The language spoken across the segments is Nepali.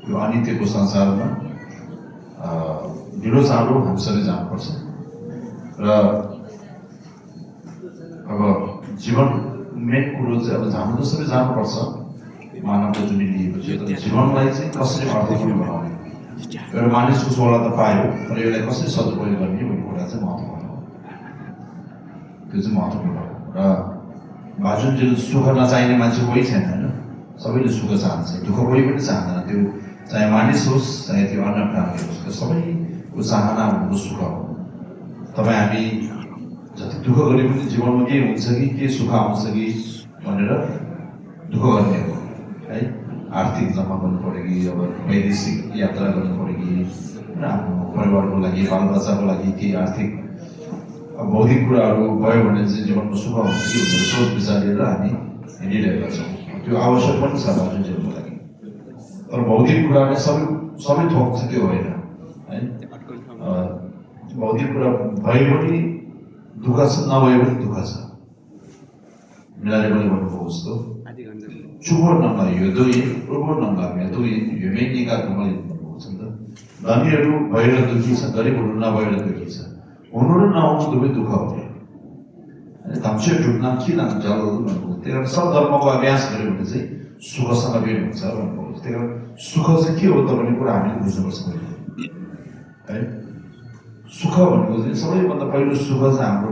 यो अनित्यको संसारमा ढिलो चाँडो हामी सबै जानुपर्छ र अब जीवन मेन कुरो चाहिँ अब जानु त सबै जानुपर्छ मानवता जुन लिएपछि जीवनलाई चाहिँ कसरी अर्थपूर्ण बनाउने एउटा मानिसको सोला त पायो तर यसलाई कसरी सदुपयोग गर्ने भन्ने कुरा चाहिँ महत्त्वपूर्ण हो। त्यो चाहिँ महत्त्वपूर्ण हो र बाजुन सुख नचाहिने मान्छे कोही छैन होइन, सबैले सुख चाहन्छ, दुःख कोही पनि चाहँदैन। त्यो चाहे मानिस होस् चाहे त्यो अन्य प्राणी होस्, त्यो सबैको चाहना भनेको सुख हो। तपाईँ हामी जति दुःख गरे पनि जीवनमा के हुन्छ कि के सुख आउँछ कि भनेर दुःख गर्ने हो है। आर्थिक जम्मा गर्नु पऱ्यो कि अब वैदेशिक यात्रा गर्नु पऱ्यो कि आफ्नो परिवारको लागि बालबच्चाको लागि केही आर्थिक भौतिक कुराहरू भयो भने चाहिँ जीवनमा सुख हुन्छ कि भनेर सोच विचार लिएर हामी हिँडिरहेका छौँ। त्यो आवश्यक पनि छ बाजुन जीवनको लागि, तर भौतिक कुराले सबै थोक छ त्यो होइन है। भौतिक कुरा भए पनि दुःख छ, नभए पनि दुःख छ। मिलाले पनि भन्नुभयो जस्तो चुबो नङ्गा योदोइ उबो नङ्गा मेदोइ युमे निका कमल भन्नुभएको छ नि त। धनीहरू भएर दुःखी छ, गरिबहरू नभएर दुःखी छ। हुनु र नहुनु दुवै दुःख हो। धम्से ढुक्न किन जल भन्नुभयो। त्यही कारण सब धर्मको अभ्यास गऱ्यो भने चाहिँ सुखसँग बेर हुन्छ भन्नुभयो। त्यही कारण सुख चाहिँ के हो त भन्ने कुरा हामीले बुझ्नुपर्छ है। सुख भनेको चाहिँ सबैभन्दा पहिलो सुख चाहिँ हाम्रो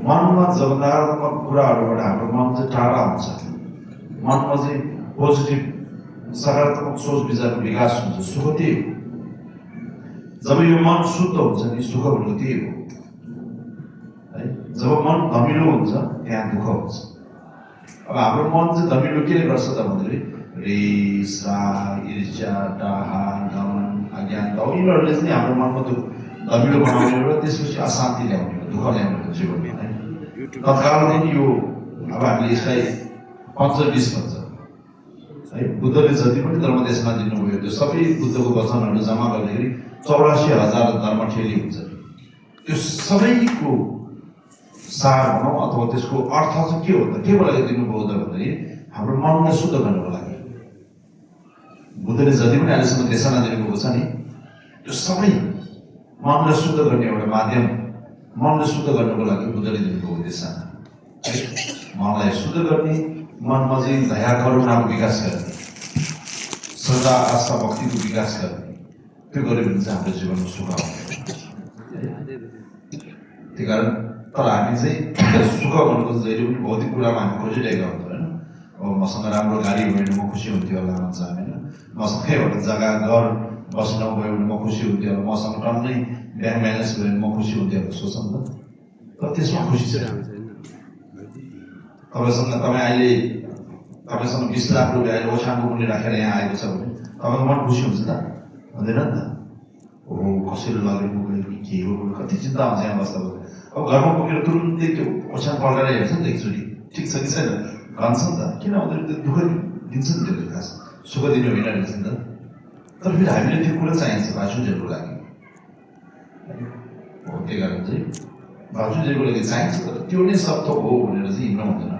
मनमा जब नकारात्मक कुराहरूबाट हाम्रो मन चाहिँ टाढा हुन्छ, मनमा चाहिँ पोजिटिभ सकारात्मक सोच विचारको विकास हुन्छ, सुख त्यही हो। जब यो मन शुद्ध हुन्छ नि सुख भनेको त्यही हो है। जब मन धमिलो हुन्छ त्यहाँ दुःख हुन्छ। अब हाम्रो मन चाहिँ धमिलो केले गर्छ त भन्दाखेरि रिस, राग, ईर्ष्या, डाहा, गमन, अज्ञानता यिनीहरूले चाहिँ हाम्रो मनमा धमिलो बनाउने र त्यसपछि अशान्ति ल्याउने हो, दुःख ल्याउने हो जीवनमा है। तत्कालदेखि यो अब हामीले यसलाई पञ्चविष भन्छ है। बुद्धले जति पनि धर्म देशमा दिनुभयो त्यो सबै बुद्धको वचनहरू जम्मा गर्दाखेरि 84,000 धर्म ठेली हुन्छ। त्यो सबैको सार भनौँ अथवा त्यसको अर्थ चाहिँ के हो त, के लागि दिनुभयो त भन्दाखेरि हाम्रो मनलाई शुद्ध गर्नको लागि। बुद्धले जति पनि अहिलेसम्म देशना दिनुभएको छ नि त्यो सबै मनलाई शुद्ध गर्ने एउटा माध्यम, मनलाई शुद्ध गर्नको लागि बुद्धले दिनुभएको देशना। मनलाई शुद्ध गर्ने, मनमा चाहिँ दया करुणाको विकास गर्ने, श्रद्धा आस्था भक्तिको विकास गर्ने, त्यो गऱ्यो भने चाहिँ हाम्रो जीवनमा सुख आउँछ। त्यही कारण तर हामी चाहिँ सुख भनेको जहिले पनि भौतिक कुरामा हामी खोजिरहेका हुन्छ होइन। अब मसँग राम्रो गाडी भयो भने म खुसी हुन्थ्यो होला भन्छ हामी होइन। मसँग एउटा जग्गा घर बस्न भयो भने म खुसी हुन्थ्यो होला, मसँग टन्नै ब्याङ्क ब्यालेन्स भयो भने म खुसी हुन्थ्यो होला सोचौँ त। तर त्यसमा खुसी छैन। तपाईँसँग 20 लाख रुपियाँ अहिले ओछ्यानको मुनि राखेर यहाँ आएको छ भने तपाईँको मन खुसी हुन्छ त, हुँदैन नि त। हो कसैले लगेको गयो कि के हो, कति चिन्ता हुन्छ यहाँ बस्दा बस्दा। अब घरमा पुगेर तुरुन्तै त्यो ओछ्यान पल्टाएर हेर्छ नि त एकचोटि, ठिक छ कि छैन भन्छ नि त। किन भन्दाखेरि त्यो दुःख दिन्छ नि त्यो खास, सुख दिने होइन रहेछ नि त। तर फेरि हामीले त्यो कुरा चाहिन्छ बाजुजेहरूको लागि हो। त्यही कारण चाहिँ बाजुजेहरूको लागि चाहिन्छ, तर त्यो नै सब थोक हो भनेर चाहिँ हिँड्नु हुँदैन।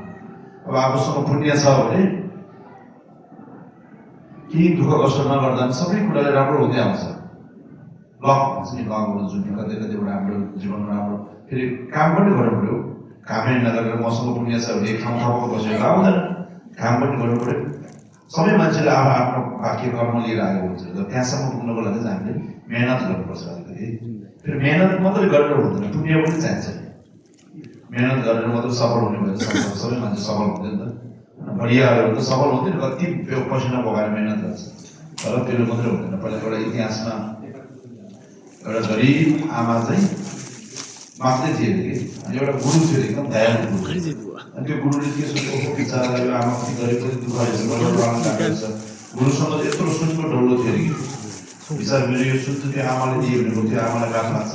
अब आफूसँग पुण्य छ भने केही दुःख कष्ट नगर्दा सबै कुराले राम्रो हुँदै आउँछ। लक भन्छ नि, लकहरू जुन कतै कतैबाट हाम्रो जीवनमा राम्रो। फेरि काम पनि गर्नु पऱ्यो, कामै नगरेर मसँग पुण्य छ भने एक ठाउँ ठाउँमा बसेर आउँदैन, काम पनि गर्नु पऱ्यो। सबै मान्छेले आफ्नो भाग्य कर्म लिएर आएको हुन्छ र त्यहाँसम्म पुग्नको लागि चाहिँ हामीले मेहनत गर्नुपर्छ अलिकति। फेरि मेहनत मात्रै गरेर हुँदैन, पुण्य पनि चाहिन्छ। मेहनत गरेर मात्रै सफल हुने भएर सबै मान्छे सफल हुँदैन नि त। बढियाहरू त सफल हुँदैन, कति पसिना बगाएर मेहनत गर्छ, तर त्यो मात्रै हुँदैन। पहिला एउटा इतिहासमा एउटा गरिब आमा चाहिँ मात्रै थियो अरे कि, अनि एउटा गुरु थियो एकदम दयालु गुरु। अनि त्यो गुरुले के सोच्यो, बिचरा यो आमा कति गरिब कति दुःख छ, गुरुसँग यत्रो सुनको डल्लो थियो अरे कि। बिचरा मेरो यो सुन त्यो आमाले दियो भनेको त्यो आमालाई काम लाग्छ।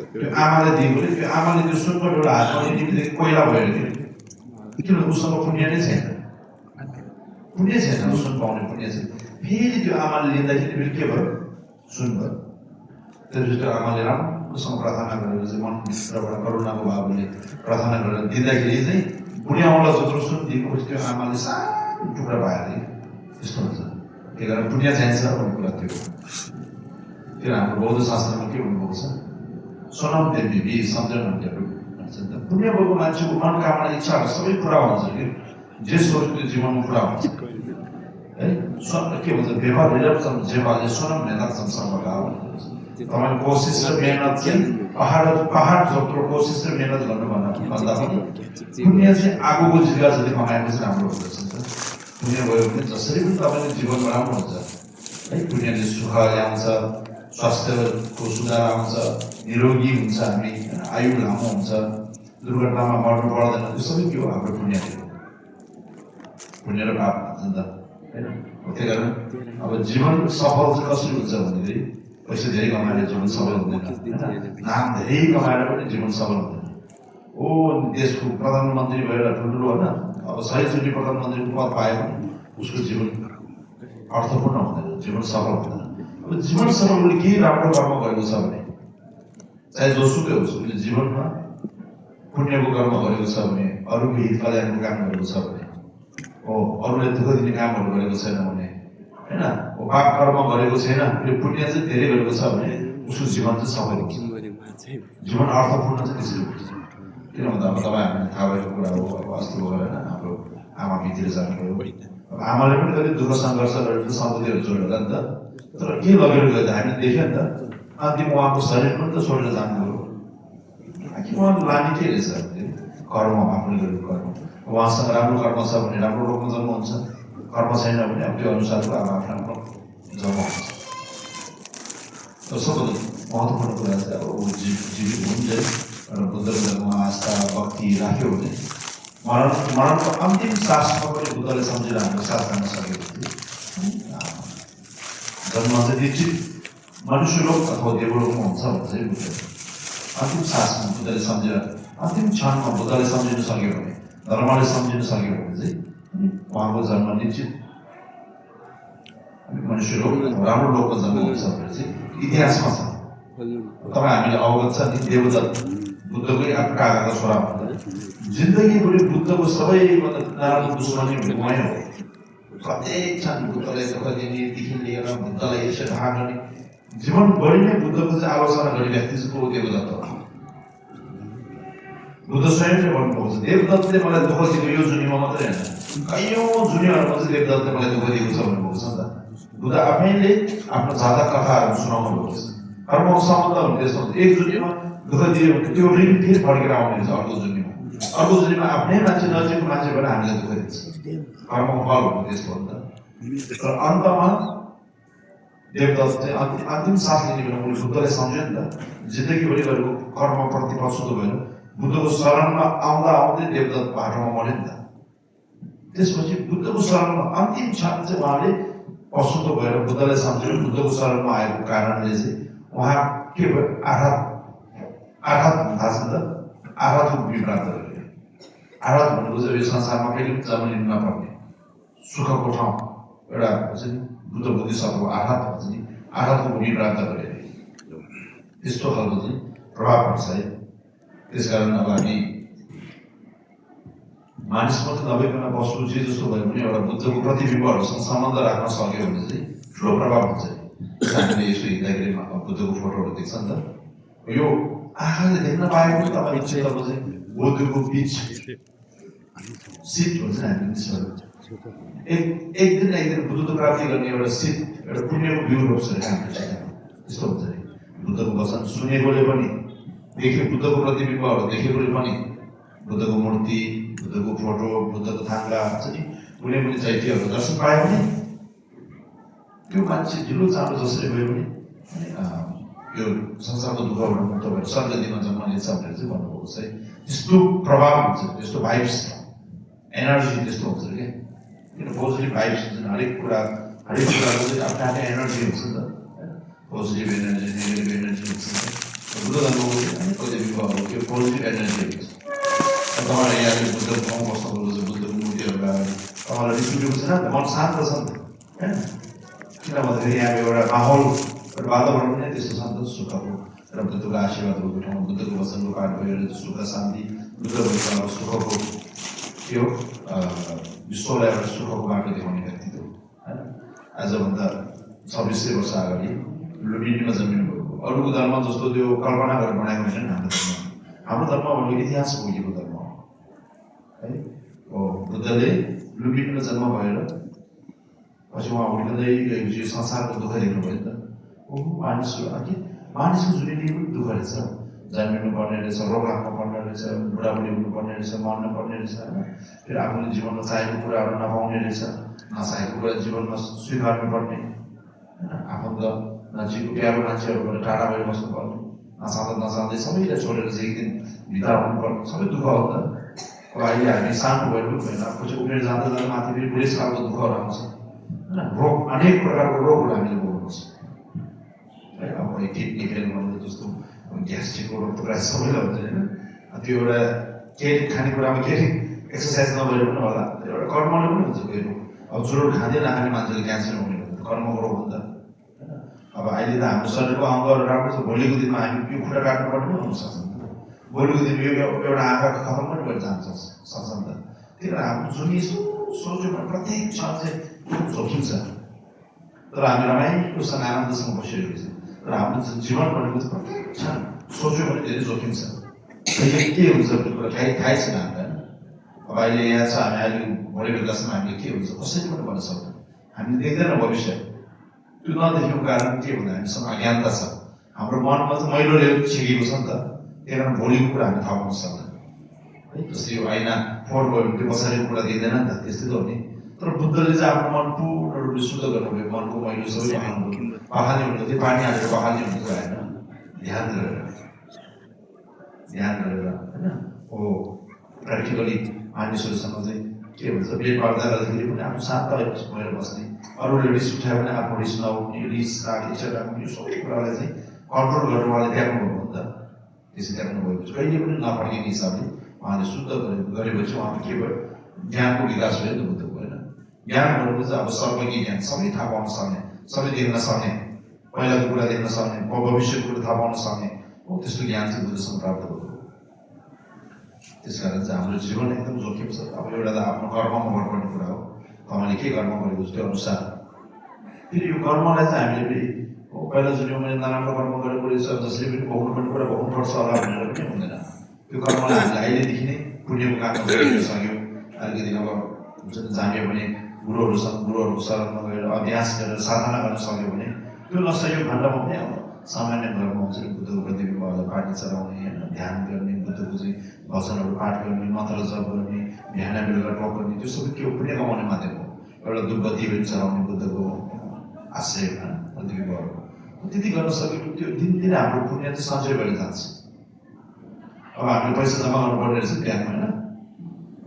त्यो आमाले दिएकोले त्यो आमाले त्यो सुनको डल्लो हातमा लिँदाखेरि कोइला भयो अरे कि। किनभने उसँग पुण्य नै छैन, पुण्य छैन, सुन पाउने पुण्य छैन। फेरि त्यो आमाले लिँदाखेरि फेरि के भयो, सुन भयो। त्यसपछि त्यो आमाले राम्रोसँग प्रार्थना गरेर चाहिँ मनभित्रबाट करुणाको भावले प्रार्थना गरेर दिँदाखेरि चाहिँ बुढी आमालाई जत्रो सुन दिएको त्यो आमाले सानो टुक्रा पाएर त्यस्तो हुन्छ। त्यही कारण पुण्य चाहिन्छ भन्ने कुरा त्यो हो। फेरि हाम्रो बौद्ध शास्त्रमा के भन्नुभएको छ, सोनम देवी सम्झन भन्छ नि त, पुण्य भएको मान्छेको मनोकामना इच्छाहरू सबै पुरा हुन्छ कि जे सोच्यो त्यो जीवनमा पुरा हुन्छ है। के भन्छ व्यवहार निरक्षम जेवाले सोनम मेहनत सर्वका भन्छ। तपाईँ कोसिस र मेहनत चाहिँ पहाड जत्रो कोसिस र मेहनत गर्नुभन्दा पनि पुण्य चाहिँ आगोको जिल्ला जति कमाएको चाहिँ राम्रो हुँदछ नि त। पुण्य भयो भने जसरी पनि तपाईँको जीवनमा राम्रो हुन्छ है। पुण्यले सुख ल्याउँछ, स्वास्थ्यको सुधार आउँछ, निरोगी हुन्छ हामी, आयु लामो हुन्छ, दुर्घटनामा मर्नु पर्दैन। त्यो सबै के हो, हाम्रो पुण्यले हो। पुण्य र पाप भन्छ नि त होइन। त्यही कारण अब जीवन सफल चाहिँ कसरी हुन्छ भन्दाखेरि पैसा धेरै कमाएर जीवन सफल हुँदैन होइन, नाम धेरै कमाएर पनि जीवन सफल हुँदैन। ओ देशको प्रधानमन्त्री भएर ठुल्ठुलो होइन, अब 100चोटि प्रधानमन्त्रीको पद पायो भने उसको जीवन अर्थपूर्ण हुँदैन, जीवन सफल हुँदैन। अब जीवन सफल उसले केही राम्रो कर्म गरेको छ भने, चाहे जोसुकै होस्, उसले जीवनमा पुण्यको कर्म गरेको छ भने, अरूको हित कल्याणको काम गरेको छ भने, हो अरूलाई दुःख दिने कामहरू गरेको छैन भने होइन, पाप कर्म गरेको छैन, उसले पुण्य चाहिँ धेरै गरेको छ भने उसको जीवन चाहिँ सफल हुन्छ, जीवन अर्थपूर्ण चाहिँ त्यसरी हुन्छ। किन भन्दा अब तपाईँ हामीलाई थाहा भएको कुरा हो, अब अस्ति भएर होइन हाम्रो आमा बितेर जानुभयो। अब आमाले पनि कति दुःख सङ्घर्ष गरेर सम्पत्तिहरू जोडेर नि त, तर के लगेर गयो त हामीले देख्यो नि त, अन्तिम उहाँको शरीर पनि त छोडेर जानुभयो। कि उहाँले लाने के रहेछ कर्म, आफूले गरेको कर्म। उहाँसँग राम्रो कर्म छ भने राम्रो रोगमा जन्म हुन्छ, कर्म छैन भने अब त्यो अनुसारको अब आफ्नो आफ्नो जन्म हुन्छ। सबभन्दा महत्त्वपूर्ण कुरा चाहिँ अब जीवित हुन्छ र बुद्धको धर्ममा आस्था भक्ति राख्यो भने मरणको अन्तिम सासमा पनि बुद्धले सम्झेर हाम्रो साथ गर्न सकेको थियो। जन्म चाहिँ निश्चित मनुष्य लोक अथवा देवलोकमा हुन्छ भने चाहिँ बुद्धले अन्तिम सासमा बुद्धले सम्झेर, अन्तिम क्षणमा बुद्धले सम्झिन सक्यो भने, धर्मले सम्झिन सक्यो भने चाहिँ उहाँको जन्म निश्चित मनुष्य लोक राम्रो लोकमा जन्म हुन्छ भने चाहिँ इतिहासमा छ। तपाईँ हामीले अवगत छ नि, देवदत्त बुद्धकै काकाका छोरा भन्दा जिन्दगीभरि बुद्धको सबैभन्दा नराम्रो दुश्मनी गुमायो। प्रत्येक क्षण बुद्धलाई दुःख दिनेदेखि लिएर बुद्धलाई यसो ढाहा गर्ने, जीवनभरि नै बुद्धको चाहिँ आलोचना गर्ने व्यक्ति चाहिँ को देवदत्त हो। बुद्ध स्वयंले भन्नुभएको छ, देवदत्तले मलाई दुःख दिएको यो जुनीमा मात्रै होइन, कैयौँ जुनीहरूमा चाहिँ देवदत्तले मलाई दुःख दिएको छ भन्नुभएको छ नि त। बुद्ध आफैले आफ्नो जातक कथाहरू सुनाउनु भएको छ। कर्मको सम्बन्ध हुने त्यस्तो हुन्छ, एक जुनीमा दुःख दियो भने त्यो ऋण फेरि फर्केर आउने छ अर्को जुनीमा। अर्को जुनीमा आफ्नै मान्छे नजिकको मान्छे पनि हामीलाई दुःख दिन्छ, कर्मको फल हुनु त्यस्तो हो नि त। तर अन्तमा देवदत्त चाहिँ अन्तिम सास लिने बेला उसले बुद्धलाई सम्झ्यो नि त, जिन्दगीभरि गरेको कर्मप्रति पछुतो भयो। बुद्धको शरणमा आउँदा आउँदै देवदत्त बाटोमा मर्यो नि त। त्यसपछि बुद्धको शरणमा अन्तिम क्षण चाहिँ उहाँले पछुतो भएर बुद्धलाई सम्झ्यो। बुद्धको शरणमा आएको कारणले चाहिँ उहाँ के भयो, आघात थाहा छ नि त, आघातको भूमि प्राप्त गरे। आघात भनेको चाहिँ यो संसारमा कहिले पनि जन्म लिनु नपर्ने सुखको ठाउँ एउटा हुन्छ नि, बुद्ध बुद्धिसत्वको आघात भन्छ नि, आघातको भूमि प्राप्त गरे। त्यस्तो खालको चाहिँ प्रभाव पर्छ है। त्यसकारण अब हामी मानिस मात्रै नभइकन पशु जे जस्तो भयो भने एउटा बुद्धको प्रतिबिम्बहरूसँग सम्बन्ध राख्न सक्यो भने चाहिँ ठुलो प्रभाव हुन्छ। हामीले यसो हिँड्दाखेरि बुद्धको फोटोहरू देख्छ नि त, यो आँखाले देख्न पाएको पनि तपाईँको चित्तको चाहिँ बुद्धको बिच सिट हुन्छ नि, हामी एक दिन बुद्धको प्राप्ति गर्ने एउटा सिट, एउटा पुण्यको बिउ रोप्छ अरे हाम्रो चित्तमा। त्यस्तो हुन्छ नि, बुद्धको वचन सुनेकोले पनि, बुद्धको प्रतिबिम्बहरू देखेकोले पनि, बुद्धको मूर्ति, बुद्धको फोटो, बुद्धको थाङ्गा हुन्छ नि, कुनै पनि चैत्यहरू दर्शन पायो भने त्यो मान्छे ढिलो चाँडो जसरी भयो भने यो संसारको दुःखबाट मुक्त भएर स्वर्गदिमा जन्म लिन्छ भनेर चाहिँ भन्नुभएको छ है। त्यस्तो प्रभाव हुन्छ, त्यस्तो भाइब्स, एनर्जी त्यस्तो हुन्छ क्या। किन पोजिटिभ भाइब्स हुन्छ, हरेक कुराको चाहिँ आफ्नो आफ्नो एनर्जी हुन्छ नि त, पोजिटिभ एनर्जी नेगेटिभ एनर्जी हुन्छ नि त। बुद्ध धर्मको प्रतिबिम्बहरू त्यो पोजिटिभ एनर्जी हुन्छ। तपाईँलाई यहाँ बुद्धको गाउँ बस्नुभएको छ, बुद्धको मूर्तिहरू अगाडि तपाईँलाई रिस उठेको छैन, मन शान्त छ नि त होइन। किन भन्दाखेरि यहाँ एउटा माहौल, एउटा वातावरण नै त्यस्तो शान्त सुखको र बुद्धको आशीर्वादहरूको ठाउँ, बुद्धको वचनको पाठ भएर सुख शान्ति, बुद्धको सुखको त्यो विश्वलाई एउटा सुखको बाटो देखाउने व्यक्तित्व होइन। आजभन्दा 2600 वर्ष अगाडि लुम्बिनीमा जन्मिनुभएको। अरूको धर्म जस्तो त्यो कल्पना गरेर बनाएको होइन हाम्रो धर्म भनेको इतिहास बोकेको धर्म हो है। बुद्धले लुम्बिनीमा जन्म भएर पछि उहाँ हुर्किँदै गएपछि संसारको दुःख देख्नुभयो नि त। मानिसको जुनिले पनि दुःख रहेछ, जन्मिनु पर्ने रहेछ, रोग लाग्नु पर्ने रहेछ, बुढाबुढी हुनुपर्ने रहेछ, मर्नु पर्ने रहेछ होइन। फेरि आफूले जीवनमा चाहेको कुराहरू नपाउने रहेछ, नचाहेको कुरा जीवनमा स्वीकार्नु पर्ने होइन। आफन्त नजिकको प्यारो मान्छेहरूबाट टाढा भएर बस्नुपर्ने, नचाहँदा नचाहँदै सबैलाई छोडेर चाहिँ एक दिन बिताउनु पर्ने, सबै दुःख हो नि त। अब अहिले हामी सानो भएर पनि होइन, पछि उमेर जाँदा जाँदा माथि फेरि बुढेसकालको दुःखहरू आउँछ होइन। रोग, अनेक प्रकारको रोगहरू हामीले भोग्नुपर्छ है। अब किडनी फेल गर्नु जस्तो ग्यास्ट्रिकको रोग त प्रायः सबैलाई हुन्छ होइन। त्यो एउटा केही खानेकुरामा केही एक्सर्साइज नगरेर पनि होला, एउटा कर्मले पनि हुन्छ कोही रोग। अब चुरोट खाँदै नखाने मान्छेले क्यान्सर हुने कर्मको रोग हुन्छ होइन। अब अहिले त हाम्रो शरीरको अङ्गहरू राम्रो छ, भोलिको दिनमा हामी यो खुट्टा काट्नुपर्ने पनि हुनसक्छ नि त। भोलिको दिन यो एउटा आँखा खतम पनि भएर जान्छ सक्छ नि त। त्यही भएर हाम्रो जुन सोच्यो भने प्रत्येक क्षण चाहिँ जोखिम छ, तर हामी रमाइलोसँग आनन्दसँग बसिरहेको छ। तर हाम्रो जीवन भनेको चाहिँ प्रत्येक क्षण सोच्यो भने धेरै जोखिम छ। के हुन्छ भन्ने कुरा थाहै छैन हामीलाई होइन। अब अहिले यहाँ छ, हामी अहिले भोलि बेलुकासम्म हामीले के हुन्छ कसैले पनि भन्न सक्दैन, हामीले देख्दैन भविष्य। त्यो नदेखेको कारण के भन्दा हामीसँग अज्ञानता छ, हाम्रो मनमा चाहिँ मैलोले छेकेको छ नि त। त्यही कारण भोलिको कुरा हामी थाहा पाउन सक्दैन है। जस्तै यो ऐना फोहोर गयो भने त्यो पछाडिको कुरा दिँदैन नि त, त्यस्तै त हो नि। तर बुद्धले चाहिँ आफ्नो मन पूर्ण रूपले शुद्ध गर्नुभयो, मनको मैलो सबै पखाल्ने भनेको त्यो पानी हालेर पखाल्ने भनेको होइन, ध्यान गरेर होइन हो। प्र्याक्टिकली मानिसहरूसँग चाहिँ के भन्छ, भेट वार्ता गर्दाखेरि पनि आफ्नो शान्त भएर बस्ने, अरूले रिस उठायो भने आफ्नो रिस नउठ्ने, रिस राग इच्छा राख्ने, यो सबै कुरालाई चाहिँ कन्ट्रोल गरेर उहाँले त्याग्नुभएको हो नि त। त्यसै त्याग्नु भएपछि कहिले पनि नफर्किने हिसाबले उहाँले शुद्ध गरेपछि उहाँको के भयो, ज्ञानको विकास भयो नि त बुद्धको होइन। ज्ञान भनेको चाहिँ अब सर्वज्ञ ज्ञान, सबै थाहा पाउन सक्ने, सबै देख्न सक्ने, पहिलाको कुरा देख्न सक्ने, भविष्यको कुरा थाहा पाउन सक्ने हो, त्यस्तो ज्ञान चाहिँ बुद्धसँग प्राप्त भयो। त्यसकारण चाहिँ हाम्रो जीवन एकदम जोखिम छ। अब एउटा त आफ्नो कर्ममा गर्नुपर्ने कुरा हो, तपाईँले के कर्म गरेको छ त्यो अनुसार। फेरि यो कर्मलाई चाहिँ हामीले फेरि पहिला जुन मैले नराम्रो कर्म गरेको रहेछ, जसले पनि भोग्नुपर्ने कुरा भोग्नुपर्छ होला भनेर पनि हुँदैन। त्यो कर्मलाई हामीले अहिलेदेखि नै पुण्यको काममा गरिदिन सक्यौँ। अलिकति अब हुन्छ नि, जान्यो भने गुरुहरूको शरणमा गएर अभ्यास गरेर साधना गर्न सक्यो भने त्यो नसकेको खण्डमा पनि अब सामान्य धर्म हुन्छ नि, बुद्धको प्रतिबिम्बहरूलाई पानी चढाउने होइन, ध्यान गर्ने, बुद्धको चाहिँ वचनहरू पाठ गर्ने, मन्त्र जप गर्ने, बिहान बेलुका टक गर्ने, त्यो सबै के हो, पुण्य कमाउने माध्यम हो। एउटा धुपबत्ती पनि चलाउने बुद्धको आश्रयमा प्रतिबिम्बहरू, त्यति गर्न सकेको त्यो दिनदिनै हाम्रो पुण्य चाहिँ सञ्चय भएर जान्छ। अब हामीले पैसा जम्मा गर्नुपर्ने रहेछ बिहानमा होइन।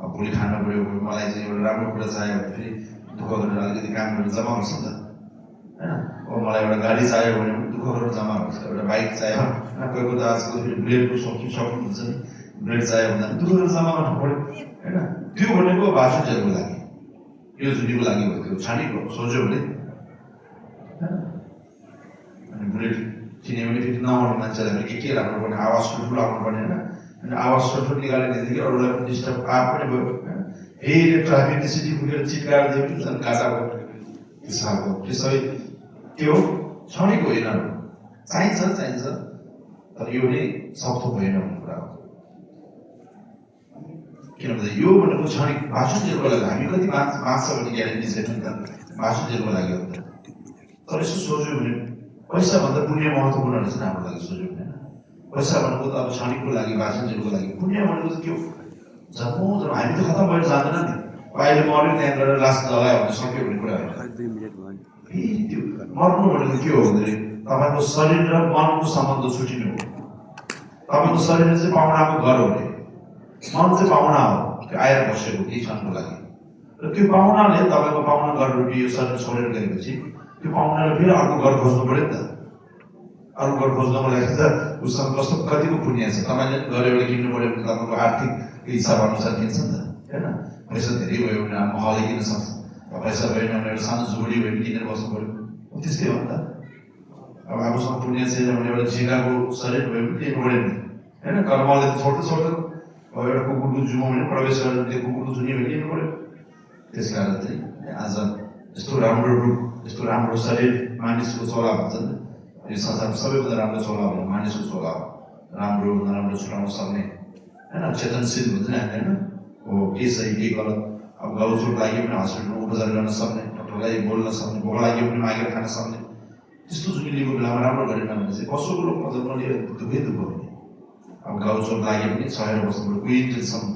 अब भोलि खानु पऱ्यो, मलाई चाहिँ एउटा राम्रो कुरा चाहियो भने फेरि दुःख गरेर अलिकति काम गरेर जम्मा गर्छ नि त होइन। अब मलाई एउटा गाडी चाहियो भने पनि दुःख गरेर जम्मा गर्छ, एउटा बाइक चाहियो, कोही कोही त आजकल फेरि ब्लेडको सक्नु हुन्छ नि, ब्लेड चाहियो भन्दा दुःख गरेर जम्मा गर्नु पऱ्यो होइन। त्यो भनेको बासुजेलको लागि, यो जुनीको लागि हो, त्यो छानेको सोच्यो भने अनि बुलेट किन्यो भने फेरि नआउने मान्छेलाई के राख्नु पर्ने, आवाज ठुल्ठुलो आउनु पर्ने होइन। अनि आवाज ठुल्ठुलो निकाल्ने बित्तिकै अरूलाई पनि डिस्टर्ब आएको पनि भयो होइन। फेरि ट्राफिकले सिटी पुगेर चिटकाएर दियो पनि झन् काटा भयो। त्यस खालको त्यो सबै के हो, क्षणिक होइन, चाहिन्छ तर यो नै सक्थो होइन भन्ने कुरा हो। किनभने यो भनेको क्षणिक भाषुजेलको लागि, हामी कति बाँच्छ भन्ने ग्यारेन्टी छैन नि त, भाषुजेलको लागि हो नि त। तर यसो सोच्यो भने पैसाभन्दा पुण्य महत्त्वपूर्ण रहेछ नि हाम्रो लागि, सोच्यो भने होइन। पैसा भनेको त अब क्षणिकको लागि, भाषुजेलको लागि, पुण्य भनेको चाहिँ के हो, जब हामी त खतम भएर जाँदैन नि। अहिले मऱ्यो त्यहाँ गएर लास जलायो भने सक्यो भन्ने कुरा होइन। फेरि त्यो मर्नु भनेको के हो भन्दाखेरि तपाईँको शरीर र मनको सम्बन्ध छुटिनु हो। तपाईँको शरीर चाहिँ पाहुनाको घर हो अरे, मन चाहिँ पाहुना हो, त्यो आएर बसेको केही क्षणको लागि। र त्यो पाहुनाले तपाईँको पाहुना घर रूपी यो शरीर छोडेर गएपछि त्यो पाहुनाले फेरि अर्को घर खोज्नु पऱ्यो नि त। अर्को घर खोज्नको लागि त उसँग कस्तो कतिको पुण्य छ। तपाईँले घर एउटा किन्नु पऱ्यो भने तपाईँको आर्थिक हिसाब अनुसार किन्छ नि त होइन। पैसा धेरै भयो भने महलै किन्न सक्छ, पैसा भएन भने एउटा सानो झुडी भयो भने किनेर बस्नु पऱ्यो, त्यस्तै हो नि त। अब आफूसँग पुण्य छैन भने एउटा झिँगाको शरीर भयो भने लिनु पऱ्यो नि होइन। कर्मले त छोड्दैन। अब एउटा कुकुरको जुमा भने प्रवेश गरेर त्यो कुकुरको जुनी भने लिनु पऱ्यो। त्यस कारण चाहिँ आज यस्तो राम्रो रूप यस्तो राम्रो शरीर मानिसको चोला भन्छ नि, यो संसारमा सबैभन्दा राम्रो चोला हो मानिसको चोला हो, राम्रो नराम्रो छुटाउन सक्ने होइन, चेतनशील हुन्छ नि हामी होइन, हो के सही के गलत, अब गाउँ चोट लाग्यो भने हस्पिटलमा उपचार गर्न सक्ने, डक्टरलाई बोल्न सक्ने, भोक लाग्यो भने मागेर खान सक्ने, त्यस्तो जुनीलिएको बेलामा राम्रो गरेन भने चाहिँ पशुको रूपमा जन्म लिएर दुःखै दुःख हुने। अब गाउँ चोट लाग्यो भने 6 वर्षबाट क्विन्टलसम्म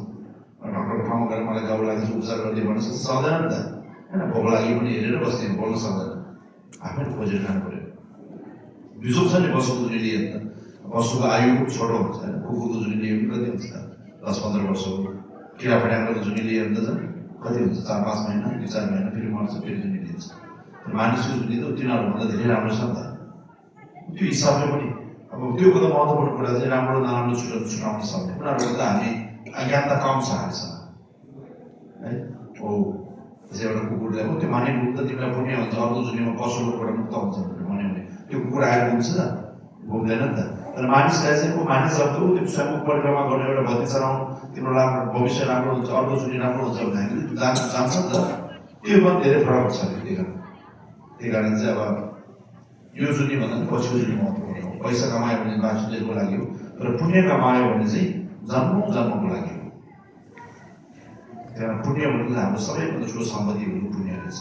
डक्टरको ठाउँमा गएर मलाई गाउँ लाग्छ उपचार गरिदियो भने चाहिँ सक्दैन नि त होइन, भोक लाग्यो भने हेरेर बस्ने बोल्न सक्दैन, आफैले खोजेर खानु पऱ्यो। बिजोग छ नि पशुको जुनीले त, पशुको आयु छोटो हुन्छ होइन, कुकुरको जुनीले पनि कति हुन्छ त 10-15 वर्षको, किरा फट्याङ्ग्राको जुनीले त कति हुन्छ 4-5 महिना 2-4 महिना फेरि मर्छ, फेरि जुनी लिन्छ। मानिसको जुनी त तिनीहरूभन्दा धेरै राम्रो छ नि त, त्यो हिसाबले पनि अब त्यो कुरा महत्त्वपूर्ण कुरा चाहिँ राम्रो नराम्रो छुटाउन सक्ने, उनीहरूको त हामी अज्ञानता कम छ हामीसँग है। हो त्यसै एउटा कुकुरले हो त्यो माने मुक्त तिमीलाई पुण्य हुन्छ, अर्को जुनीमा पशुहरूबाट मुक्त हुन्छ भनेर भन्यो भने त्यो कुकुर आएर घुम्छ त, घुम्दैन नि त। तर मानिसलाई चाहिँ को मानिस जस्तो त्यो स्वयं परिक्रमा गर्ने एउटा भक्ति चलाउनु तिम्रो राम्रो भविष्य राम्रो हुन्छ, अर्को जुनी राम्रो हुन्छ भने हामीले जान्छ नि त, त्यो पनि धेरै फरक छ। त्यही कारण चाहिँ अब यो जुनी भन्दा पनि पछिको जुनी महत्त्वपूर्ण हो। पैसा कमायो भने बाँचिन्जेलको लागि हो, तर पुण्य कमायो भने चाहिँ जन्मको लागि हो। त्यहाँ पुण्य भनेको हाम्रो सबैभन्दा ठुलो सम्पत्ति भनेको पुण्य रहेछ।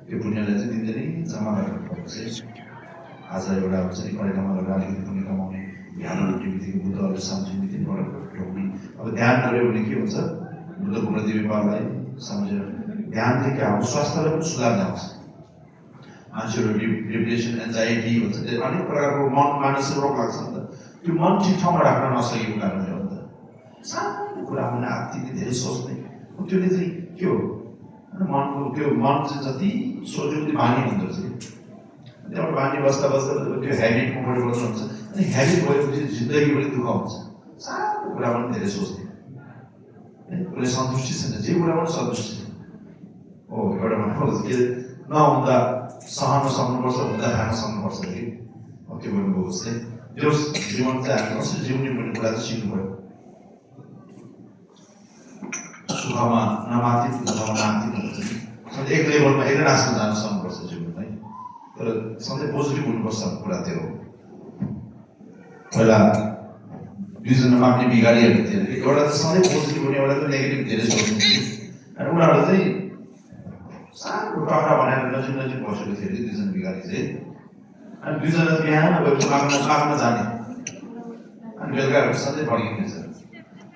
त्यो पुण्यलाई चाहिँ दिनदिनै जम्मा गरेर चाहिँ आज एउटा हुन्छ नि परिक्रमा गरेर अलिकति पुण्य कमाउने, ध्यान उठ्ने बित्तिकै बुद्धहरूले सम्झिने बित्तिकै ढोक्ने। अब ध्यान गऱ्यो भने के हुन्छ, बुद्धको प्रतिबिम्बलाई सम्झेर ध्यानदेखि हाम्रो स्वास्थ्यलाई पनि सुधार जान्छ। मान्छेहरू डिप्रेसन एन्जाइटी भन्छ, त्यो अनेक प्रकारको मन मानसिक रोग लाग्छ नि त, त्यो मन ठिक ठाउँमा राख्न नसकेको कारणले हो नि त। सानो कुरामा आत्तिकै धेरै सोच्ने त्यसले चाहिँ के हो, मनको त्यो मन चाहिँ जति सोच्यो उति बानी हुँदो रहेछ कि, त्यहाँबाट बानी बस्दा बस्दा त्यो ह्याबिटमा परिवर्तन हुन्छ, अनि ह्याबिट भएपछि जिन्दगी पनि दुःख हुन्छ। सानो कुरामा पनि धेरै सोच्ने, उसले सन्तुष्टि छैन, जे कुरा पनि सन्तुष्टि छैन हो। एउटा भन्नु के नहुँदा सहन सक्नुपर्छ, हुँदा खान सक्नुपर्छ कि त्यो भन्नुभयो जस्तै त्यो जीवन चाहिँ हामी कसरी जिउने भन्ने कुरा चाहिँ सिक्नु पऱ्यो। सुखमा नमाथि दुःखमा नामाथि हुन्छ नि, सधैँ एक लेभलमा एकै रास्ता जान सक्नुपर्छ जीवनमा है, तर सधैँ पोजिटिभ हुनुपर्छ कुरा त्यो हो। पहिला दुईजना माग्ने बिगारीहरू थिए, एउटा त सधैँ पोजिटिभ हुने, एउटा त नेगेटिभ धेरै सोच्ने थियो, अनि उनीहरू चाहिँ सानो टक्रा बनाएर नजिक बसेको थियो कि दुईजना बिगारी चाहिँ। अनि दुईजना बिहान माग्न जाने, अनि बेलुकाहरू सधैँ फर्किनेछ।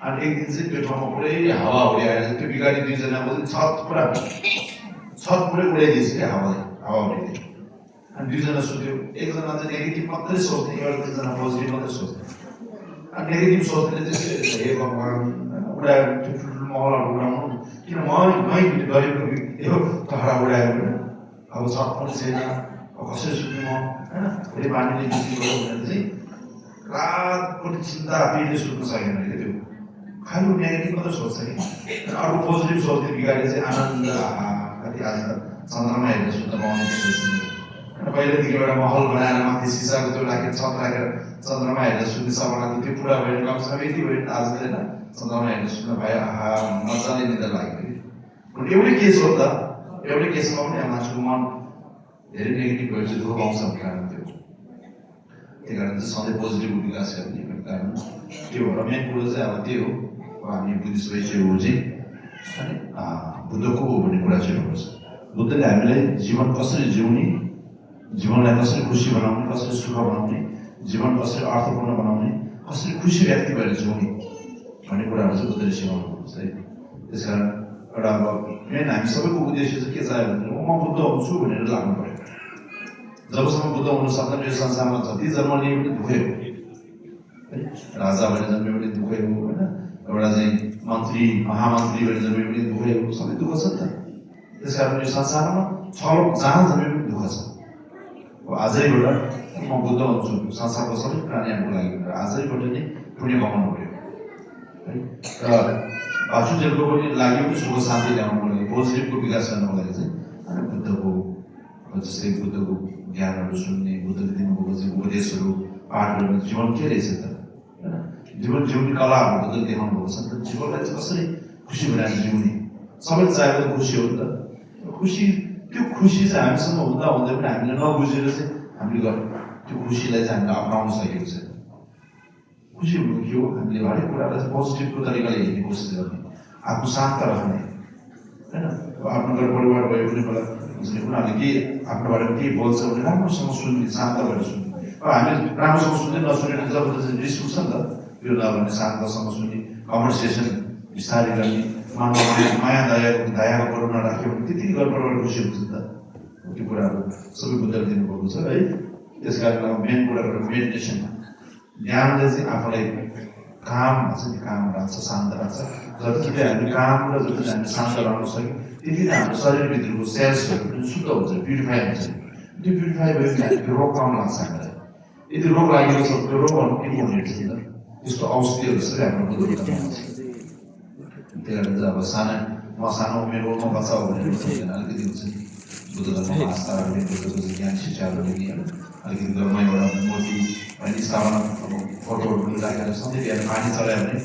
अनि एक दिन चाहिँ त्यो ठाउँमा पुरै हावा हुरी आएर त्यो बिगारी दुईजनाको छत पुरै उडाइदिएछ क्या हावा हुरीले। अनि दुईजना सोच्यो, एकजना चाहिँ नेगेटिभ मात्रै सोच्ने, एउटा दुईजना पोजिटिभ मात्रै सोच्ने। अनि नेगेटिभ सोच्नेले चाहिँ हे भगवान् उडाएर ठुल्ठुलो महलहरू उडाउनु, किन मै गरेको यो टक्रा उडायो भने अब छत पनि छैन, अब कसरी सुत्ने म होइन, फेरि पानीले बिक्री गऱ्यो भनेर चाहिँ रातभरि चिन्ता पिरले सुत्न सकेन कि त्यो खालि नेगेटिभ मात्रै सोच्छ कि। अर्को पोजिटिभ सोच्ने बिगारी चाहिँ आनन्द, कति आज चन्द्रमा हेरेर सुत्न पाउने होइन। पहिलादेखि एउटा महल बनाएर माथि सिसाको त्यो राखेर छत राखेर चन्द्रमा हेरेर सुत्ने सपना त्यो पुरा भएर कमसेकम यति भयो आज होइन, चन्द्रमा हेरेर सुत्न भयो, आहा मजाले निद्रा लाग्यो कि। एउटै केस हो त, एउटै केसमा पनि मान्छेको मन धेरै नेगेटिभ भएपछि दुःख पाउँछ भन्ने कारण त्यो। त्यही कारण चाहिँ सधैँ पोजिटिभ विकास गर्ने कारण त्यो हो। र मेन कुरो चाहिँ अब त्यो हो, हामी बुद्धिस्ट भइसकेको चाहिँ अनि बुद्धको हो भन्ने कुरा चाहिँ हुनुपर्छ। बुद्धले हामीलाई जीवन कसरी जिउने, जीवनलाई कसरी खुसी बनाउने, कसरी सुख बनाउने, जीवन कसरी अर्थपूर्ण बनाउने, कसरी खुसी व्यक्ति भएर जिउने भन्ने कुराहरू चाहिँ बुद्धले सिकाउनुहुन्छ है। त्यस कारण एउटा अब मेन हामी सबैको उद्देश्य चाहिँ के चाहियो भने म बुद्ध हुन्छु भनेर लाग्नु पऱ्यो। जबसम्म बुद्ध हुन सक्दैन यो संसारमा जति जन्म लिए पनि दुःखै हो है, राजा भएर जन्मियो भने दुःखै हो होइन, एउटा चाहिँ मन्त्री महामन्त्री भएर जन्मियो भने दुःखै हो, सबै दुःख छ नि त। त्यस कारण यो संसारमा जहाँ जन्मियो पनि दुःख छ। आजैबाट म बुद्ध हुन्छु संसारको सबै प्राणीहरूको लागि भनेर आजैबाट नै पुण्य कमाउनु पऱ्यो है। र बाँचुन्जेलको पनि लागि पनि सुख शान्ति ल्याउनुको लागि, पोजिटिभको विकास गर्नको लागि चाहिँ अनि बुद्धको जस्तै बुद्धको ज्ञानहरू सुन्ने, बुद्धले दिनुभएको चाहिँ उपदेशहरू पाठ गर्ने, जीवन के रहेछ त होइन, जीवन जिउने कलाहरू बुद्धले देखाउनु भएको छ नि त। जीवनलाई चाहिँ कसरी खुसी बनाएर जिउने, सबैले चाहेको खुसी हो नि त। खुसी त्यो खुसी चाहिँ हामीसँग हुँदा हुँदै पनि हामीले नबुझेर चाहिँ हामीले त्यो खुसीलाई चाहिँ हामीले अपनाउन सकेको छैन। खुसी हुनु के हो? हामीले हरेक कुरालाई चाहिँ पोजिटिभको तरिकाले हेर्ने कोसिस गर्ने, आफू शान्त राख्ने होइन। आफ्नो घर परिवार भयो भने मलाई उनीहरूले के आफ्नो बारेमा के बोल्छ भने राम्रोसँग सुन्ने, शान्त भएर सुन्ने। अब हामी राम्रोसँग सुन्दै नसुनेर जबरजस्ती रिस उठ्छ नि त, त्यो नभने शान्तसँग सुन्ने, कन्भर्सेसन बिस्तारै गर्ने, मनमा माया दयाको करुणा राख्यो भने त्यति घर परिवार खुसी हुन्छ नि त। त्यो कुराहरू सबै बुझाएर दिनुभएको छ है। त्यस कारण अब मेन कुरा गरेर मेडिटेसन, ध्यानले चाहिँ आफूलाई काम भन्छ नि, काम राख्छ, शान्त राख्छ। जति हामी काम र जति हामी शान्त राख्न सक्यौँ त्यति नै हाम्रो शरीरभित्रको सेल्सहरू पनि शुद्ध हुन्छ, प्युरिफाई हुन्छ। त्यो प्युरिफाई भयो भने त्यो रोग कम लाग्छ हामीलाई। यदि रोग लागेको छ त्यो रोगहरू के हुने रहेछ नि त, त्यस्तो औषधिहरू सबै हाम्रो बुझ्नु हुन्छ। त्यही कारण चाहिँ अब म सानो उमेरको म बच्चा हो भने अलिकति हुन्छ नि बुद्ध धर्ममा आस्थाहरू लिने, ज्ञान शिक्षाहरू लिने, अलिकति घरमा एउटा मूर्ति होइन स्थापना फोटोहरू पनि राखेर सधैँ बिहान पानी चलायो भने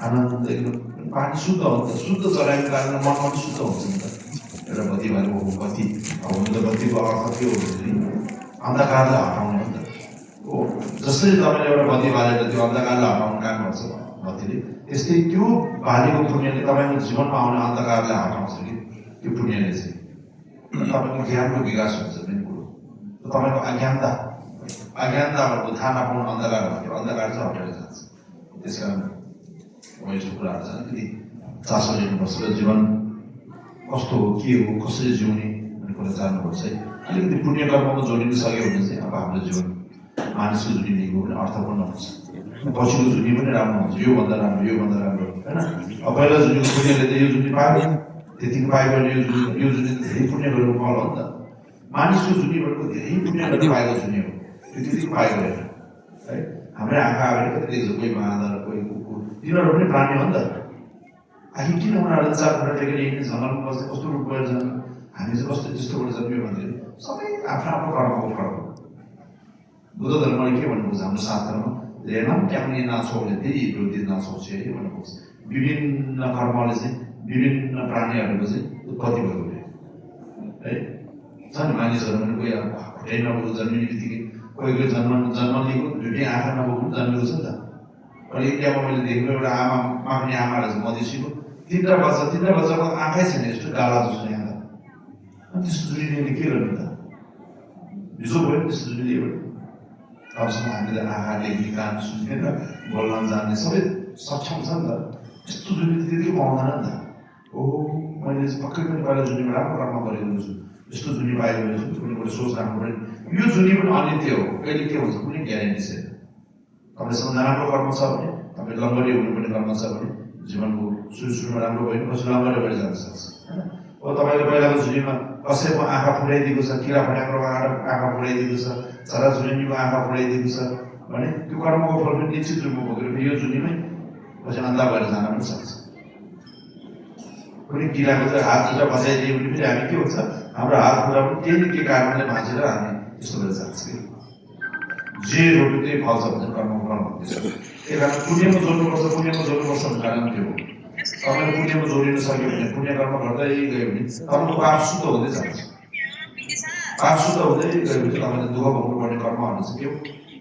आनन्द एकदम पानी शुद्ध हुन्छ। शुद्ध चलाएको कारणले मन पनि शुद्ध हुन्छ नि त। एउटा बत्ती भएको बत्ती अब हुनु त बत्तीको अर्थ के हो भने अन्धकारलाई हटाउनु हो नि त। हो जसरी तपाईँले एउटा बत्ती बालेर त्यो अन्धकारलाई हटाउनु काम गर्छ बत्तीले, त्यस्तै त्यो बालेको पुण्यले तपाईँको जीवनमा आउने अन्धकारलाई हटाउँछ कि त्यो पुण्यले चाहिँ। तपाईँको ज्ञानको विकास हुन्छ मेन कुरो। तपाईँको अज्ञानता भनेको थाहा नपाउनु अन्धकार भन्थ्यो, अन्धकार चाहिँ हटेर जान्छ। त्यस कारण यस्तो कुराहरू छ अलिकति चासो लिनुपर्छ र जीवन कस्तो हो, के हो, कसरी जिउने भन्ने कुरा जान्नुपर्छ है। अलिकति पुण्य कर्ममा जोडिन सक्यो भने चाहिँ अब हाम्रो जीवन मानिसको जुनिएको पनि अर्थपूर्ण हुन्छ, पछिको जुनी पनि राम्रो हुन्छ। योभन्दा राम्रो योभन्दा राम्रो होइन। अब पहिला जुनीको पुण्यले त यो जुनी पायो, त्यतिको पायो भने यो जुनी धेरै पुण्य गरेको फल हो नि त। मानिसको जुनी भनेको धेरै पुण्य गरेर पाएको जुनी हो, त्यो त्यतिको पाएको होइन है। हाम्रै आँखा अगाडि कति देख्छ, कोही बाँदर, कोही कुकुर, तिनीहरू पनि प्राणी हो नि त। आखिर किन उनीहरूले 4 खुट्टा टेकेर हिँड्ने, जङ्गलमा बस्ने, कस्तो रूप भएर जाने, हामी चाहिँ कस्तो त्यस्तोबाट जन्मियो भन्दाखेरि सबै आफ्नो आफ्नो कर्मको फल हो। बुद्ध धर्मले के भन्नुहुन्छ हाम्रो शास्त्रमा, रेनम ट्याउने नाछौले त्यही विरोधी नाछौछ है भनेको छ। विभिन्न कर्मले चाहिँ विभिन्न प्राणीहरूको चाहिँ उत्पत्ति भएको है। छ नि मानिसहरू पनि कोही अब खुट्टै नभएको जन्मिने बित्तिकै, कोही जन्म लिएको दुइटै आँखा नभएको जन्मेको छ नि त। अहिले इन्डियामा मैले देखेको एउटा आमा माग्ने आमा रहेछ मधेसीको, 3टा बच्चाको आँखै छैन, यस्तो गाला जस्तो यहाँ त। अनि त्यस्तो जुनिले के गर्नु त, भिजो भयो त्यस्तो जुनिले भने। अबसम्म हामीले आँखा देख्ने, कान सुन्ने र बोल्न जान्ने सबै सक्षम छ नि त। त्यस्तो जुनी त्यति पाउँदैन नि त। ओहो मैले पक्कै पनि पहिला जुनीमा राम्रो कर्म गरेको छु, यस्तो जुनी पाएको छु, कुनै कुनै सोच राख्नु पऱ्यो। यो जुनी पनि अनित्य हो, कहिले के हुन्छ कुनै ग्यारेन्टी छैन। तपाईँसँग नराम्रो कर्म छ भने, तपाईँ लम्बरी हुनुपर्ने कर्म छ भने जीवनको सुरुमा राम्रो भयो भने पछि लम्बरी भएर जान सक्छ होइन। अब तपाईँले पहिलाको जुनीमा कसैको आँखा फुटाइदिएको छ, किरा फट्याङ्ग्रोको आँखा फुटाइदिएको छ, छोराछोरीको आँखा फुटाइदिएको छ भने त्यो कर्मको फल पनि निश्चित रूपमा भोगेर यो जुनीमै पछि अन्धा भएर जान पनि सक्छ। कुनै किराको चाहिँ हात खुट्टा बचाइदियो भने पनि हामी के हुन्छ, हाम्रो हात खुट्टा पनि त्यही के कारणले भाँचेर हामी त्यस्तो भएर जान्छ कि जे रोप्यो त्यही फल्छ भन्छ कर्मको फल भन्दैछ। त्यही कारण पुण्यमा जोड्नुपर्छ, पुण्यमा जोड्नुपर्छ भन्ने कारण त्यो हो। तपाईँले पुण्यमा जोडिन सक्यो भने, पुण्य कर्म गर्दै गयो भने तपाईँको पाप शुद्ध हुँदै जान्छ। पाप शुद्ध हुँदै गयो भने तपाईँले दुःख भोग्नुपर्ने कर्महरू चाहिँ के हो,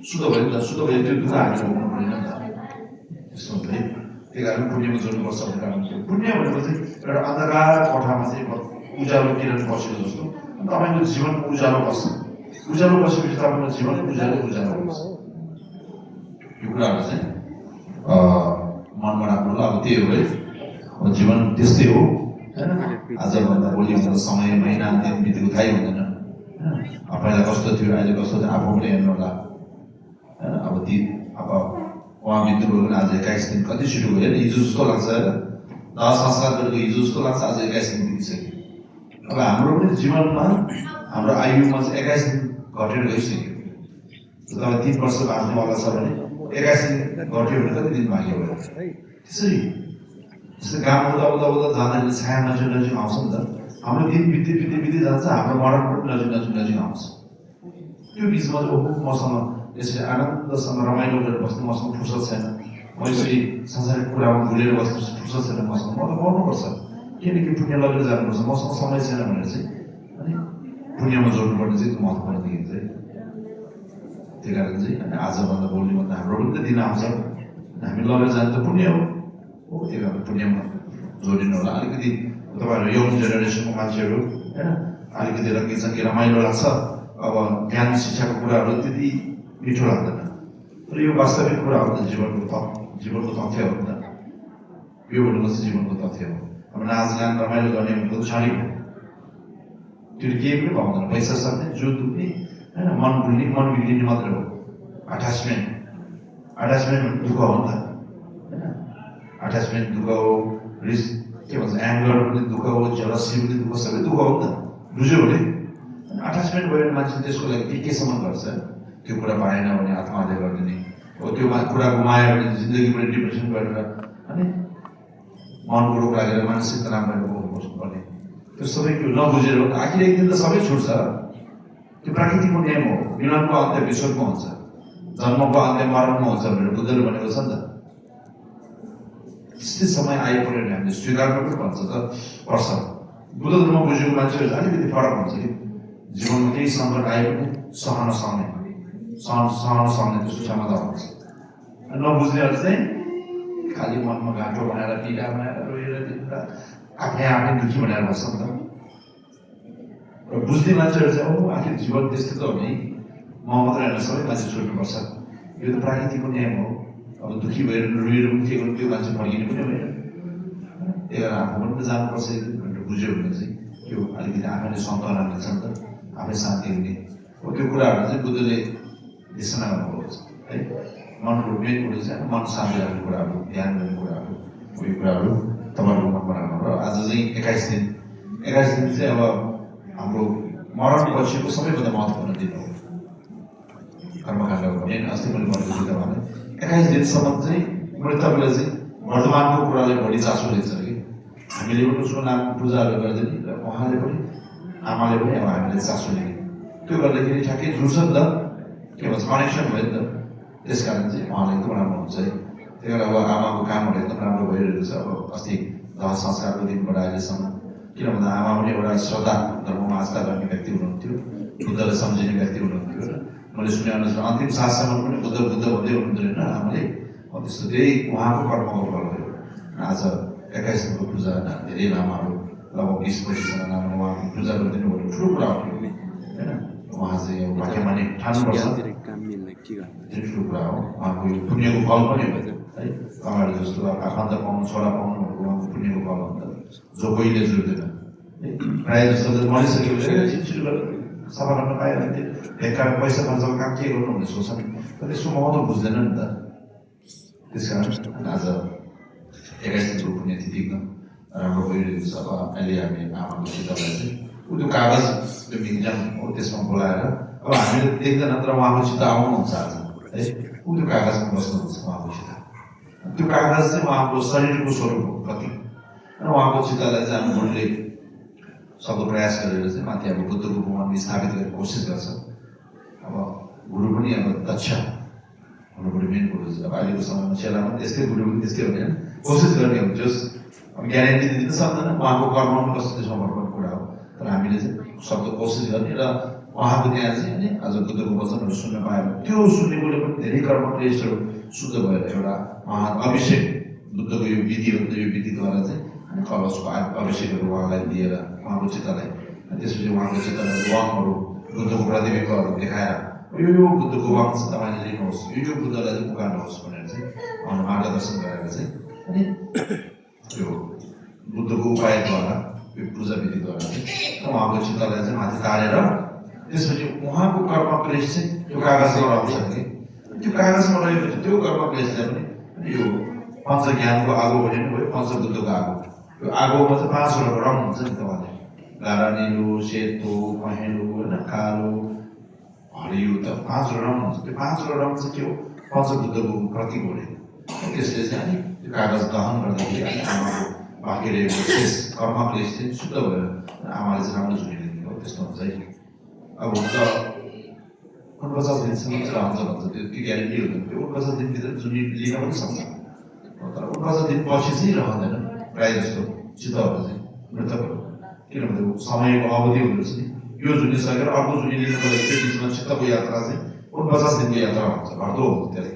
शुद्ध भयो नि त। शुद्ध भयो त्यो दुःख हामीले भोग्नु पर्दैन नि त, त्यस्तो हुन्छ है। त्यही कारण पुण्यमा जोड्नुपर्छ भन्ने कारण थियो। पुण्य भनेको चाहिँ एउटा अन्धकार कोठामा चाहिँ उज्यालो किरण बसेको जस्तो तपाईँको जीवनको उज्यालो बस्छ। उज्यालो बसेपछि तपाईँको जीवन उज्यालो हुन्छ। यो कुराहरू चाहिँ मनमा राख्नु ल। अब त्यही हो है, जीवन त्यस्तै हो होइन। आजभन्दा भोलिभन्दा समय महिना दिन बितेको थाहै हुँदैन होइन। पहिला कस्तो थियो अहिले कस्तो थियो आफू पनि हेर्नु होला होइन। अब उहाँ बित्नुभयो भने आज 21 दिन कति छिटो भयो नि, हिजो जस्तो लाग्छ होइन। दाह संस्कार गरेको हिजो जस्तो लाग्छ, आज 21 दिन बितिसक्यो। अब हाम्रो पनि जीवनमा हाम्रो आयुमा चाहिँ 21 दिन घटेर गइसक्यो। तपाईँ 3 वर्ष बाँच्नेवाला छ भने 21 दिन घट्यो भने कति दिन बाँकी भयो त्यसरी। जस्तै काम उता जाँदाखेरि छाया नजिक आउँछ नि त। हाम्रो दिन बित्दै जान्छ, हाम्रो मरण पनि नजिक आउँछ। त्यो बिचमा मसँग यसरी आनन्दसँग रमाइलो गरेर बस्ने मसँग फुर्सद छैन, म यसरी संसारिक कुरामा भुलेर बस्नु फुर्सद छैन मसँग, म त मर्नुपर्छ, के न के पुण्य लगेर जानुपर्छ, मसँग समय छैन भनेर चाहिँ अनि पुण्यमा जोड्नुपर्ने चाहिँ महत्त्वपूर्ण देखिन्छ है। त्यही कारण चाहिँ अनि आजभन्दा भोलिभन्दा हाम्रो पनि त दिन आउँछ, हामी लगेर जानु त पुण्य हो। त्यही कारण पुण्यमा जोडिनु होला। अलिकति तपाईँहरू यङ जेनेरेसनको मान्छेहरू होइन, अलिकति रङ्गी रमाइलो लाग्छ, अब ज्ञान शिक्षाको कुराहरू त्यति मिठो लाग्दैन, तर यो वास्तविक कुरा हो नि त, जीवनको तथ्य हो नि त। यो भनेको चाहिँ जीवनको तथ्य हो। अब नाचगान रमाइलो गर्ने भनेको त क्षणिक हो, त्यो केही पनि पाउँदैन, पैसा सक्ने जो दुख्ने होइन, मन भुल्ने मन बिग्रिने मात्रै हो। अट्याचमेन्ट भने दुःख हो नि त होइन, अट्याचमेन्ट दुःख हो, रिस के भन्छ एङ्गर पनि दुःख हो, जेलसी पनि दुःख, सबै दुःख हो नि त, बुझ्यो भने। अट्याचमेन्ट भयो भने मान्छे त्यसको लागि केसम्म गर्छ, त्यो कुरा पाएन भने आत्महत्या गरिदिने हो, त्यो कुरा गुमायो भने जिन्दगीभरि डिप्रेसन गरेर अनि मनको रोग लागेर मानसिक तनावबाट बस्नुपर्ने, त्यो सबै त्यो नबुझेर आखिर एक दिन त सबै छुट्छ। त्यो प्राकृतिकको नियम हो। मिलनको अन्त्य विश्वमा हुन्छ, जन्मको अन्त्य मरणमा हुन्छ भनेर बुद्धले भनेको छ नि त। त्यस्तै समय आइपऱ्यो भने हामीले स्वीकार्नु पनि पर्छ। बुद्ध धर्म बुझेको मान्छेहरू अलिकति फरक हुन्छ कि जीवनमा केही सङ्कट आए पनि सहन सक्ने त्यसको क्षमता हुन्छ। नबुझ्नेहरू चाहिँ खालि मनमा घाँटो बनाएर पीडा बनाएर रोएर आफै दुःखी बनाएर बस्छ नि त। र बुझ्ने मान्छेहरू चाहिँ आखिर जीवन त्यस्तो त हो नि, म मात्र होइन सबै मान्छे छोड्नुपर्छ, यो त प्राकृतिकको नियम हो। अब दुःखी भएर रोएर पनि के गर्नु, त्यो मान्छे फर्किने पनि होइन। त्यही भएर आफू पनि त जानुपर्छ भनेर बुझ्यो भने चाहिँ त्यो अलिकति आफैले सन्तुलन मिल्छ नि त, आफै शान्ति हुने हो। त्यो कुराहरू चाहिँ बुद्धले देशना गर्नुभएको छ है। मनको मेन कुरो चाहिँ मन शान्ति राख्ने कुराहरू, ध्यान गर्ने कुराहरू, यो कुराहरू तपाईँहरूको मनमा राख्नु। र आज चाहिँ 21 दिन चाहिँ अब हाम्रो मरण पछिको सबैभन्दा महत्त्वपूर्ण दिन हो कर्मकाण्डको पनि। अस्ति मैले भनेको थिएँ तपाईँलाई 21 दिनसम्म चाहिँ मृतकले चाहिँ वर्तमानको कुरालाई बढी चासो दिन्छ कि हामीले पनि उसको नाम पूजाहरू गर्दैन र उहाँले पनि आमाले पनि अब हामीले चासो लिने, त्यो गर्दाखेरि ठ्याक्कै जुर्छ नि त, के भन्छ कनेक्सन भयो नि त। त्यस कारण चाहिँ उहाँलाई एकदम राम्रो हुन्छ है। त्यही भएर अब आमाको कामहरू एकदम राम्रो भइरहेको छ। अब अस्ति दाह संस्कारको दिनबाट अहिलेसम्म, किन भन्दा आमा पनि एउटा श्रद्धा धर्ममा आस्था गर्ने व्यक्ति हुनुहुन्थ्यो, बुद्धलाई सम्झिने व्यक्ति हुनुहुन्थ्यो। र मैले सुने अनुसार अन्तिम साससम्म पनि बुद्ध भन्दै हुनुहुन्थ्यो होइन आमाले। त्यस्तो त्यही उहाँको कर्मको फल भयो। आज 21 दिनको पूजा धेरै लामाहरू लगभग 20-25जना लामा उहाँको पूजा गरिदिनु भयो, ठुलो कुरा हो होइन। उहाँ चाहिँ अब भाग्यमानी ठान्नुपर्छ, ठुलो कुरा हो। उहाँको यो पुण्यको फल पनि हो है। तपाईँहरू जस्तो आफन्त पाउनु, छोरा पाउनु भनेको उहाँको पुण्यको फल हो नि त, जो कोहीले जुर्दैन है। प्रायः जस्तो मरिसकेको सफा गर्न पाइरहन्थ्यो, बेकार पैसा खर्चको काम के गर्नु भन्ने सोच्छन्, तर यसको महत्त्व बुझ्दैन नि त। त्यस कारण आज 21 दिनको पुण्यतिथि एकदम राम्रो भइरहेको छ। अब अहिले हामी आमाको चितालाई चाहिँ त्यो कागज त्यो म्युजियम हो त्यसमा बोलाएर अब हामीले देख्दैन, तर उहाँको चिता आउनुहुन्छ आज है। त्यो कागजमा बस्नुहुन्छ उहाँको चिता, त्यो कागज चाहिँ उहाँको शरीरको स्वरूप हो प्रतीक। र उहाँको चितालाई चाहिँ हामी गुरुले सक्दो प्रयास गरेर चाहिँ माथि अब बुद्धको भगवानले स्थापित गर्ने कोसिस गर्छ। अब गुरु पनि अब दक्ष हुनुपर्ने मेन कुरो चाहिँ। अब अहिलेको समयमा चेला पनि त्यस्तै, गुरु पनि त्यस्तै हो नि, कोसिस गर्ने हो। जस अब ग्यारेन्टी दिन सक्दैन, उहाँको कर्म पनि कस्तो समर्पण कुरा हो, तर हामीले चाहिँ सक्दो कोसिस गर्ने। र उहाँको त्यहाँ चाहिँ अनि आज बुद्धको वचनहरू सुन्न पायो, त्यो सुन्नेकोले पनि धेरै कर्म क्लेशहरू शुद्ध भएर एउटा उहाँ अभिषेक, बुद्धको यो विधि हो नि त, यो विधिद्वारा चाहिँ अनि कलशको अभिषेकहरू उहाँलाई दिएर उहाँको चित्तलाई, त्यसपछि उहाँको चित्तलाई वाङहरू बुद्धको प्रतिबिम्बहरू देखाएर यो बुद्धको वाङ चाहिँ तपाईँले लिनुहोस्, यो बुद्धलाई चाहिँ पुकार्नुहोस् भनेर चाहिँ उहाँले मार्गदर्शन गरेर चाहिँ अनि यो बुद्धको उपायद्वारा, यो पूजा विधिद्वारा चाहिँ उहाँको चित्तलाई चाहिँ माथि तारेर त्यसपछि उहाँको कर्म क्लेश चाहिँ त्यो कागजमा आउँछ कि त्यो कागजमा रहेको त्यो कर्म क्लेशलाई पनि यो पञ्च ज्ञानको आगो भने भयो, पञ्चबुद्धको आगो। यो आगोमा चाहिँ 5वटा रङ हुन्छ नि तपाईँले, गाढा निलो, सेतो, पहेँलो होइन, कालो, हरियो, त 5वटा रङ हुन्छ। त्यो 5वटा रङ चाहिँ के हो, पञ्चबुद्धको प्रतीक हो नि। त्यसले चाहिँ अनि त्यो कागज दहन गर्दाखेरि अनि आमाको बाँकी रहेको शेष कर्म क्लेश चाहिँ शुद्ध भयो, आमाले चाहिँ राम्रो झुलिदिने हो। त्यस्तो हुन्छ है। अब हुन्छ 49 दिनसम्म चाहिँ रहन्छ भन्छ, त्यो ग्यारेन्टी हुँदैन। त्यो 49 दिनभित्र जुन लिन पनि सक्छ, तर 49 दिन पछि चाहिँ रहँदैन प्रायः जस्तो चित्तहरू चाहिँ मृतकहरू। किनभने समयको अवधि हुँदो रहेछ नि यो जुनी सकेर अर्को जुनी लिनुको लागि त्यो बिचमा चित्तको यात्रा चाहिँ 49 दिनको यात्रा हुन्छ भर्दो हो त्यसले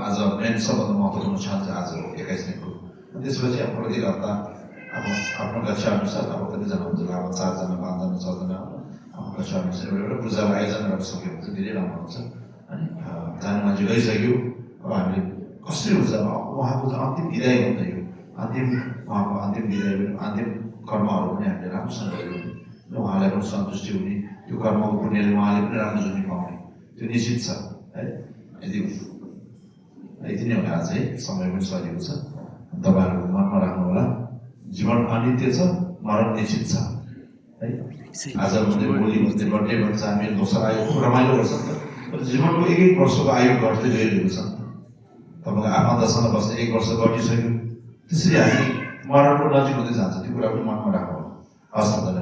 आज मेन सबभन्दा महत्त्वपूर्ण क्षण चाहिँ आज हो 21 दिनको त्यसपछि अब प्रत्येक हप्ता अब आफ्नो कक्षा अनुसार अब कतिजना हुन्छ अब 4 जना 5 जना 6 जना आफ्नो कक्षा अनुसार एउटा पूजा आयोजना गर्न सक्यो भने चाहिँ धेरै राम्रो हुन्छ अनि जाने मान्छे गइसक्यो अब हामीले कसरी हुन्छ उहाँको चाहिँ अन्तिम विदाय हुन्छ यो उहाँको अन्तिम विदाय अन्तिम कर्महरू पनि हामीले राम्रोसँग गऱ्यौँ उहाँलाई पनि सन्तुष्टि हुने त्यो कर्मको पुण्यले उहाँले पनि राम्रो जुनी पाउने त्यो निश्चित छ है यति नै होला चाहिँ समय पनि सजिलो छ तपाईँहरूको मनमा राख्नु होला जीवन अनित्य छ मरण निश्चित छ है आज भन्दै भोलि भन्दै बर्थडे भन्छ हामी दोस्रो आयु खुब रमाइलो गर्छ नि त जीवनको एक वर्षको आयु घट्दै गइरहेको छ तपाईँको आफन्तसँग बस्ने 1 वर्ष घटिसक्यो त्यसरी हामी मरणको नजिक हुँदै जान्छ त्यो कुरा पनि मनमा राख्नु होला हस् त